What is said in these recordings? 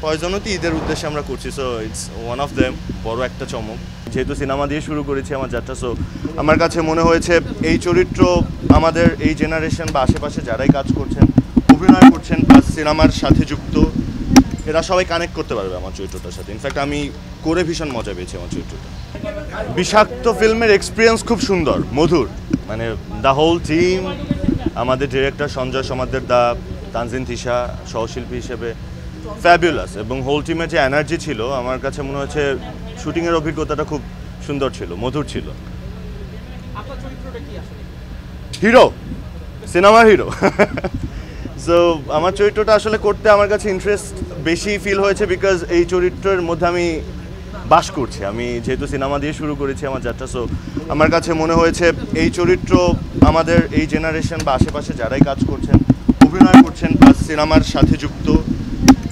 পয়জনও তো ঈদের উদ্দেশ্যে আমরা করছি, so it's one of them, বড় একটা চমক। যেহেতু সিনেমা দিয়ে শুরু করেছি আমার যাত্রা, সো আমার কাছে মনে হয়েছে এই চরিত্র আমাদের এই জেনারেশন বা আশেপাশে যারাই কাজ করছেন, অভিনয় করছেন বা সিনেমার সাথে যুক্ত, এরা সবাই কানেক্ট করতে পারবে আমার চরিত্রটার সাথে। ইনফ্যাক্ট আমি করে ভীষণ মজা পেয়েছি আমার চরিত্রটা। বিষাক্ত ফিল্মের এক্সপিরিয়েন্স খুব সুন্দর, মধুর, মানে দ্য হোল টিম, আমাদের ডিরেক্টর সঞ্জয় সমাদ্দার দা, তানজিন তিশা সহশিল্পী হিসেবে ফ্যাবুলাস, এবং হোল টিমের যে এনার্জি ছিল আমার কাছে মনে হচ্ছে শুটিংয়ের অভিজ্ঞতাটা খুব সুন্দর ছিল, মধুর ছিল। হিরো, সিনেমার হিরো। সো আমার চরিত্রটা আসলে করতে আমার কাছে ইন্টারেস্ট বেশি ফিল হয়েছে বিকজ এই চরিত্রের মধ্যে আমি বাস করছি। আমি যেহেতু সিনেমা দিয়ে শুরু করেছি আমার যাত্রা, সো আমার কাছে মনে হয়েছে এই চরিত্র আমাদের এই জেনারেশন বা আশেপাশে যারাই কাজ করছেন, অভিনয় করছেন বা সিনেমার সাথে যুক্ত,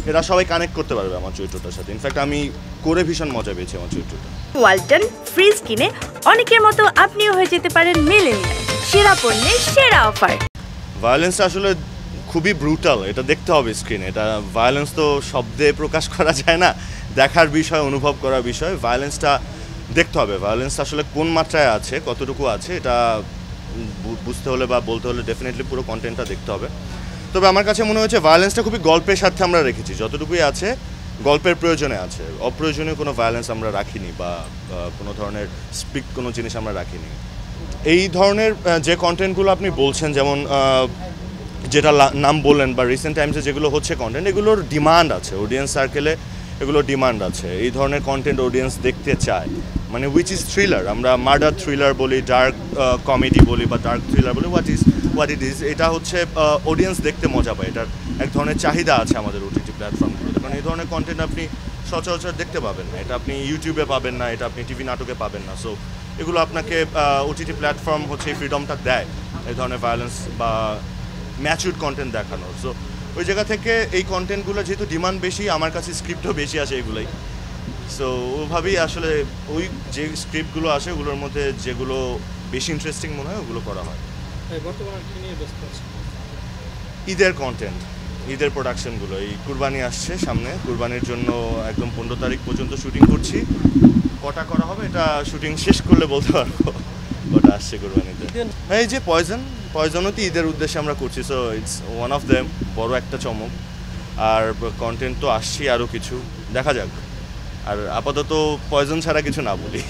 এরা সবাই কানেক্ট করতে পারবে আমার চরিত্রটার সাথে। ইনফ্যাক্ট আমি করে ভীষণ মজা পেয়েছি আমার চরিত্রটা। ওয়ালটন ফ্রিজ কিনে অনেকের মতো আপনিও হয়ে যেতে পারেন মিলেনিয়াল, সেরা পণ্যের সেরা অফার। ভায়োলেন্সটা আসলে খুবই ব্রুটাল, এটা দেখতে হবে স্ক্রিনে। এটা ভায়োলেন্স তো শব্দে প্রকাশ করা যায় না, দেখার বিষয়, অনুভব করার বিষয়। ভায়োলেন্সটা দেখতে হবে, ভায়োলেন্স আসলে কোন মাত্রায় আছে, কতটুকু আছে, এটা বুঝতে হলে বা বলতে হলে ডেফিনেটলি পুরো কন্টেন্টটা দেখতে হবে। তবে আমার কাছে মনে হচ্ছে ভায়োলেন্সটা খুবই গল্পের সাথে আমরা রেখেছি, যতটুকুই আছে গল্পের প্রয়োজনে আছে, অপ্রয়োজনীয় কোনো ভায়োলেন্স আমরা রাখিনি বা কোনো ধরনের স্পিক কোনো জিনিস আমরা রাখিনি। এই ধরনের যে কন্টেন্টগুলো আপনি বলছেন, যেমন যেটা নাম বললেন বা রিসেন্ট টাইমসে যেগুলো হচ্ছে কন্টেন্ট, এগুলোর ডিমান্ড আছে, অডিয়েন্স সার্কেলে এগুলোর ডিমান্ড আছে। এই ধরনের কন্টেন্ট অডিয়েন্স দেখতে চায়, মানে উইচ ইজ থ্রিলার, আমরা মার্ডার থ্রিলার বলি, ডার্ক কমেডি বলি বা ডার্ক থ্রিলার বলি, হোয়াট ইট ইজ, এটা হচ্ছে অডিয়েন্স দেখতে মজা পায়। এটার এক ধরনের চাহিদা আছে আমাদের ওটিটি প্ল্যাটফর্মগুলোতে, কারণ এই ধরনের কন্টেন্ট আপনি সচরাচর দেখতে পাবেন না, এটা আপনি ইউটিউবে পাবেন না, এটা আপনি টিভি নাটকে পাবেন না। সো এগুলো আপনাকে ওটিটি প্ল্যাটফর্ম হচ্ছে এই ফ্রিডমটা দেয় এই ধরনের ভায়োলেন্স বা ম্যাচুরড কন্টেন্ট দেখানোর। সো ওই জায়গা থেকে এই কন্টেন্টগুলো যেহেতু ডিমান্ড বেশি, আমার কাছে স্ক্রিপ্টও বেশি আসে এগুলোই। সো ওভাবেই আসলে ওই যে স্ক্রিপ্টগুলো আসে ওগুলোর মধ্যে যেগুলো বেশি ইন্টারেস্টিং মনে হয় ওগুলো করা হয়। ঈদের কন্টেন্ট, ঈদের প্রোডাকশনগুলো, এই কুরবানি আসছে সামনে, কুরবানির জন্য একদম 15 তারিখ পর্যন্ত শুটিং করছি। কটা করা হবে এটা শুটিং শেষ করলে বলতে পারবো কটা আসছে কুরবানিতে। এই যে পয়জনও তো ঈদের উদ্দেশ্যে আমরা করছি, so it's one of them, বড় একটা চমক। আর কন্টেন্ট তো আসছি আরও কিছু, দেখা যাক। আর আপাতত পয়জন ছাড়া কিছু না বলি।